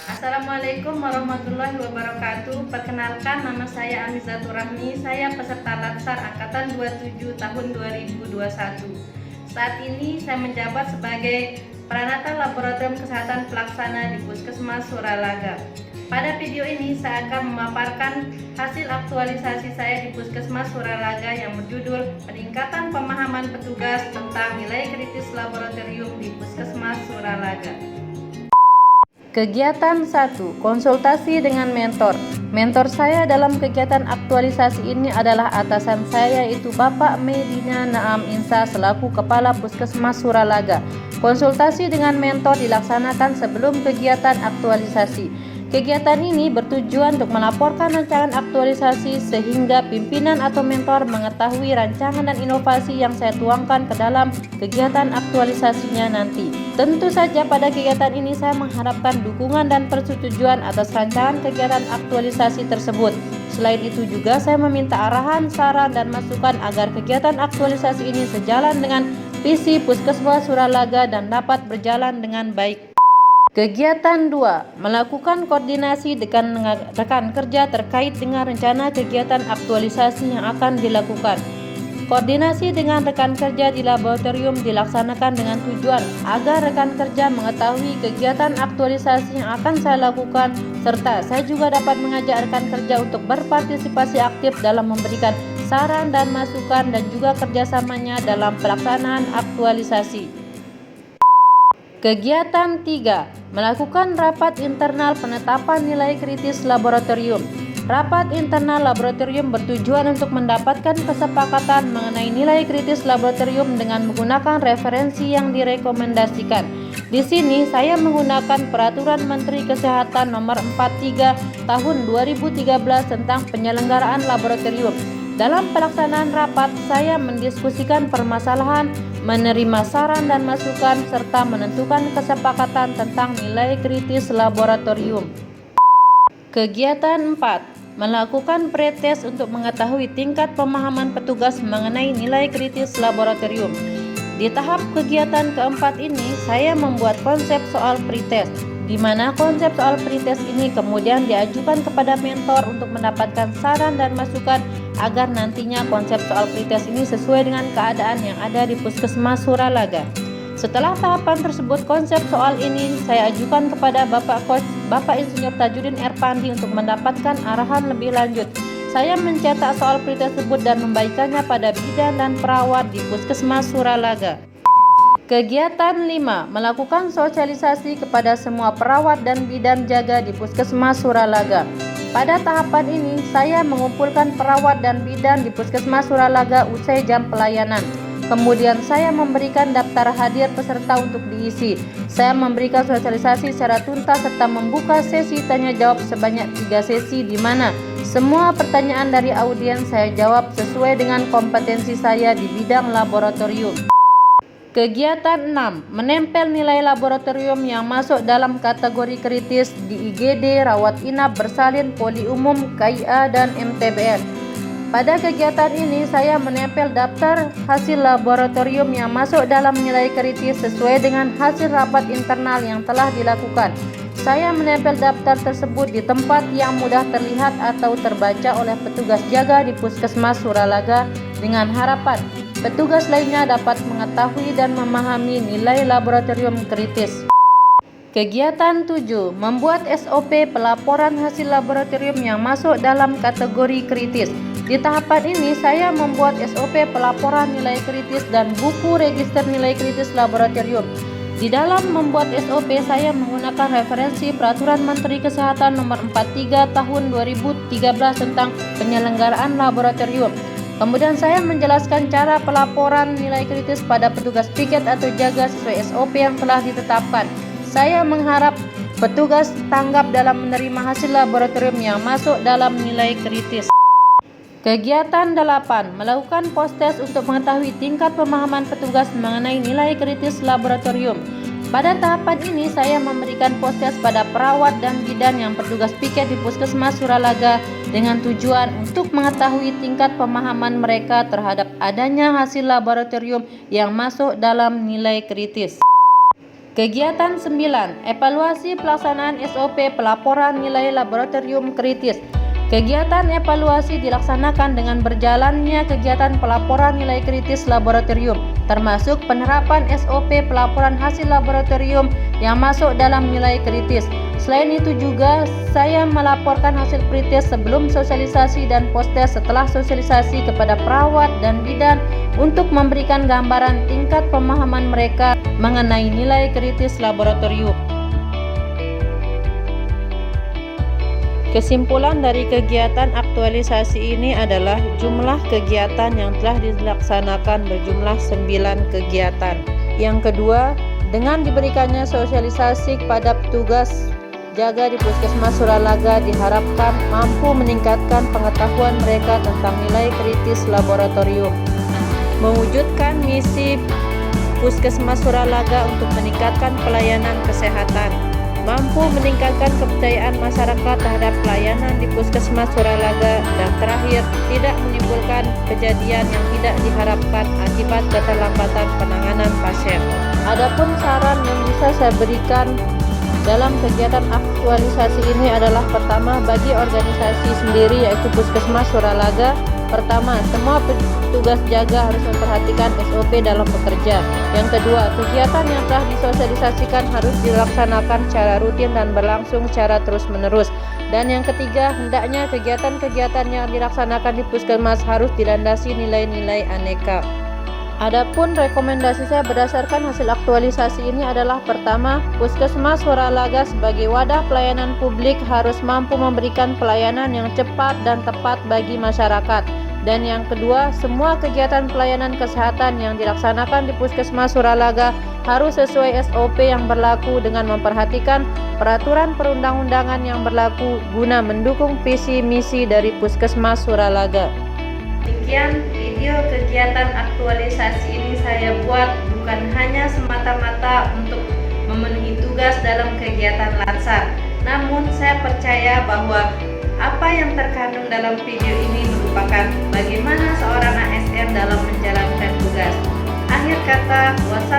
Assalamualaikum warahmatullahi wabarakatuh. Perkenalkan, nama saya Amizatur Rahmi. Saya peserta Latsar Angkatan 27 tahun 2021. Saat ini saya menjabat sebagai Peranata Laboratorium Kesehatan Pelaksana di Puskesmas Suralaga. Pada video ini saya akan memaparkan hasil aktualisasi saya di Puskesmas Suralaga yang berjudul Peningkatan Pemahaman Petugas tentang Nilai Kritis Laboratorium di Puskesmas Suralaga. Kegiatan 1. Konsultasi dengan mentor. Mentor saya dalam kegiatan aktualisasi ini adalah atasan saya, yaitu Bapak Medina Naam Insa selaku Kepala Puskesmas Suralaga. Konsultasi dengan mentor dilaksanakan sebelum kegiatan aktualisasi. Kegiatan ini bertujuan untuk melaporkan rancangan aktualisasi sehingga pimpinan atau mentor mengetahui rancangan dan inovasi yang saya tuangkan ke dalam kegiatan aktualisasinya nanti. Tentu saja pada kegiatan ini saya mengharapkan dukungan dan persetujuan atas rancangan kegiatan aktualisasi tersebut. Selain itu juga saya meminta arahan, saran, dan masukan agar kegiatan aktualisasi ini sejalan dengan visi Puskesmas Suralaga dan dapat berjalan dengan baik. Kegiatan 2. Melakukan koordinasi dengan rekan kerja terkait dengan rencana kegiatan aktualisasi yang akan dilakukan. Koordinasi dengan rekan kerja di laboratorium dilaksanakan dengan tujuan agar rekan kerja mengetahui kegiatan aktualisasi yang akan saya lakukan, serta saya juga dapat mengajak rekan kerja untuk berpartisipasi aktif dalam memberikan saran dan masukan dan juga kerjasamanya dalam pelaksanaan aktualisasi. Kegiatan 3. Melakukan rapat internal penetapan nilai kritis laboratorium. Rapat internal laboratorium bertujuan untuk mendapatkan kesepakatan mengenai nilai kritis laboratorium dengan menggunakan referensi yang direkomendasikan. Di sini saya menggunakan Peraturan Menteri Kesehatan Nomor 43 Tahun 2013 tentang penyelenggaraan laboratorium. Dalam pelaksanaan rapat, saya mendiskusikan permasalahan, menerima saran dan masukan, serta menentukan kesepakatan tentang nilai kritis laboratorium. Kegiatan 4. Melakukan pretest untuk mengetahui tingkat pemahaman petugas mengenai nilai kritis laboratorium. Di tahap kegiatan keempat ini, saya membuat konsep soal pretest, di mana konsep soal pretest ini kemudian diajukan kepada mentor untuk mendapatkan saran dan masukan agar nantinya konsep soal pretest ini sesuai dengan keadaan yang ada di Puskesmas Suralaga. Setelah tahapan tersebut, konsep soal ini saya ajukan kepada Bapak Insinyur Tajudin Erpandi untuk mendapatkan arahan lebih lanjut. Saya mencetak soal pretest tersebut dan membagikannya pada bidan dan perawat di Puskesmas Suralaga. Kegiatan 5. Melakukan sosialisasi kepada semua perawat dan bidan jaga di Puskesmas Suralaga. Pada tahapan ini, saya mengumpulkan perawat dan bidan di Puskesmas Suralaga usai jam pelayanan. Kemudian saya memberikan daftar hadir peserta untuk diisi. Saya memberikan sosialisasi secara tuntas serta membuka sesi tanya jawab sebanyak 3 sesi di mana semua pertanyaan dari audiens saya jawab sesuai dengan kompetensi saya di bidang laboratorium. Kegiatan 6. Menempel nilai laboratorium yang masuk dalam kategori kritis di IGD, rawat inap, bersalin, poli umum, KIA, dan MTBS. Pada kegiatan ini saya menempel daftar hasil laboratorium yang masuk dalam nilai kritis sesuai dengan hasil rapat internal yang telah dilakukan. Saya menempel daftar tersebut di tempat yang mudah terlihat atau terbaca oleh petugas jaga di Puskesmas Suralaga dengan harapan petugas lainnya dapat mengetahui dan memahami nilai laboratorium kritis. Kegiatan 7. Membuat SOP pelaporan hasil laboratorium yang masuk dalam kategori kritis. Di tahapan ini saya membuat SOP pelaporan nilai kritis dan buku register nilai kritis laboratorium. Di dalam membuat SOP saya menggunakan referensi Peraturan Menteri Kesehatan Nomor 43 Tahun 2013 tentang penyelenggaraan laboratorium. Kemudian saya menjelaskan cara pelaporan nilai kritis pada petugas piket atau jaga sesuai SOP yang telah ditetapkan. Saya mengharap petugas tanggap dalam menerima hasil laboratorium yang masuk dalam nilai kritis. Kegiatan 8. Melakukan post-test untuk mengetahui tingkat pemahaman petugas mengenai nilai kritis laboratorium. Pada tahapan ini saya memberikan post-test pada perawat dan bidan yang bertugas piket di Puskesmas Suralaga dengan tujuan untuk mengetahui tingkat pemahaman mereka terhadap adanya hasil laboratorium yang masuk dalam nilai kritis. Kegiatan 9. Evaluasi pelaksanaan SOP pelaporan nilai laboratorium kritis. Kegiatan evaluasi dilaksanakan dengan berjalannya kegiatan pelaporan nilai kritis laboratorium, termasuk penerapan SOP pelaporan hasil laboratorium yang masuk dalam nilai kritis. Selain itu juga saya melaporkan hasil pretest sebelum sosialisasi dan post-test setelah sosialisasi kepada perawat dan bidan untuk memberikan gambaran tingkat pemahaman mereka mengenai nilai kritis laboratorium. Kesimpulan dari kegiatan aktualisasi ini adalah jumlah kegiatan yang telah dilaksanakan berjumlah 9 kegiatan. Yang kedua, dengan diberikannya sosialisasi kepada petugas jaga di Puskesmas Suralaga diharapkan mampu meningkatkan pengetahuan mereka tentang nilai kritis laboratorium. Mewujudkan misi Puskesmas Suralaga untuk meningkatkan pelayanan kesehatan, mampu meningkatkan kepercayaan masyarakat terhadap pelayanan di Puskesmas Suralaga, dan terakhir, tidak menimbulkan kejadian yang tidak diharapkan akibat keterlambatan penanganan pasien. Adapun saran yang bisa saya berikan dalam kegiatan aktualisasi ini adalah pertama, bagi organisasi sendiri yaitu Puskesmas Suralaga. Pertama, semua petugas jaga harus memperhatikan SOP dalam bekerja. Yang kedua, kegiatan yang telah disosialisasikan harus dilaksanakan secara rutin dan berlangsung secara terus-menerus. Dan yang ketiga, hendaknya kegiatan-kegiatan yang dilaksanakan di Puskesmas harus dilandasi nilai-nilai aneka. Adapun rekomendasi saya berdasarkan hasil aktualisasi ini adalah pertama, Puskesmas Suralaga sebagai wadah pelayanan publik harus mampu memberikan pelayanan yang cepat dan tepat bagi masyarakat. Dan yang kedua, semua kegiatan pelayanan kesehatan yang dilaksanakan di Puskesmas Suralaga harus sesuai SOP yang berlaku dengan memperhatikan peraturan perundang-undangan yang berlaku guna mendukung visi misi dari Puskesmas Suralaga. Demikian video kegiatan aktualisasi ini saya buat bukan hanya semata-mata untuk memenuhi tugas dalam kegiatan Latsar, namun saya percaya bahwa apa yang terkandung dalam video ini merupakan bagaimana seorang ASN dalam menjalankan tugas. Akhir kata, wassalamualaikum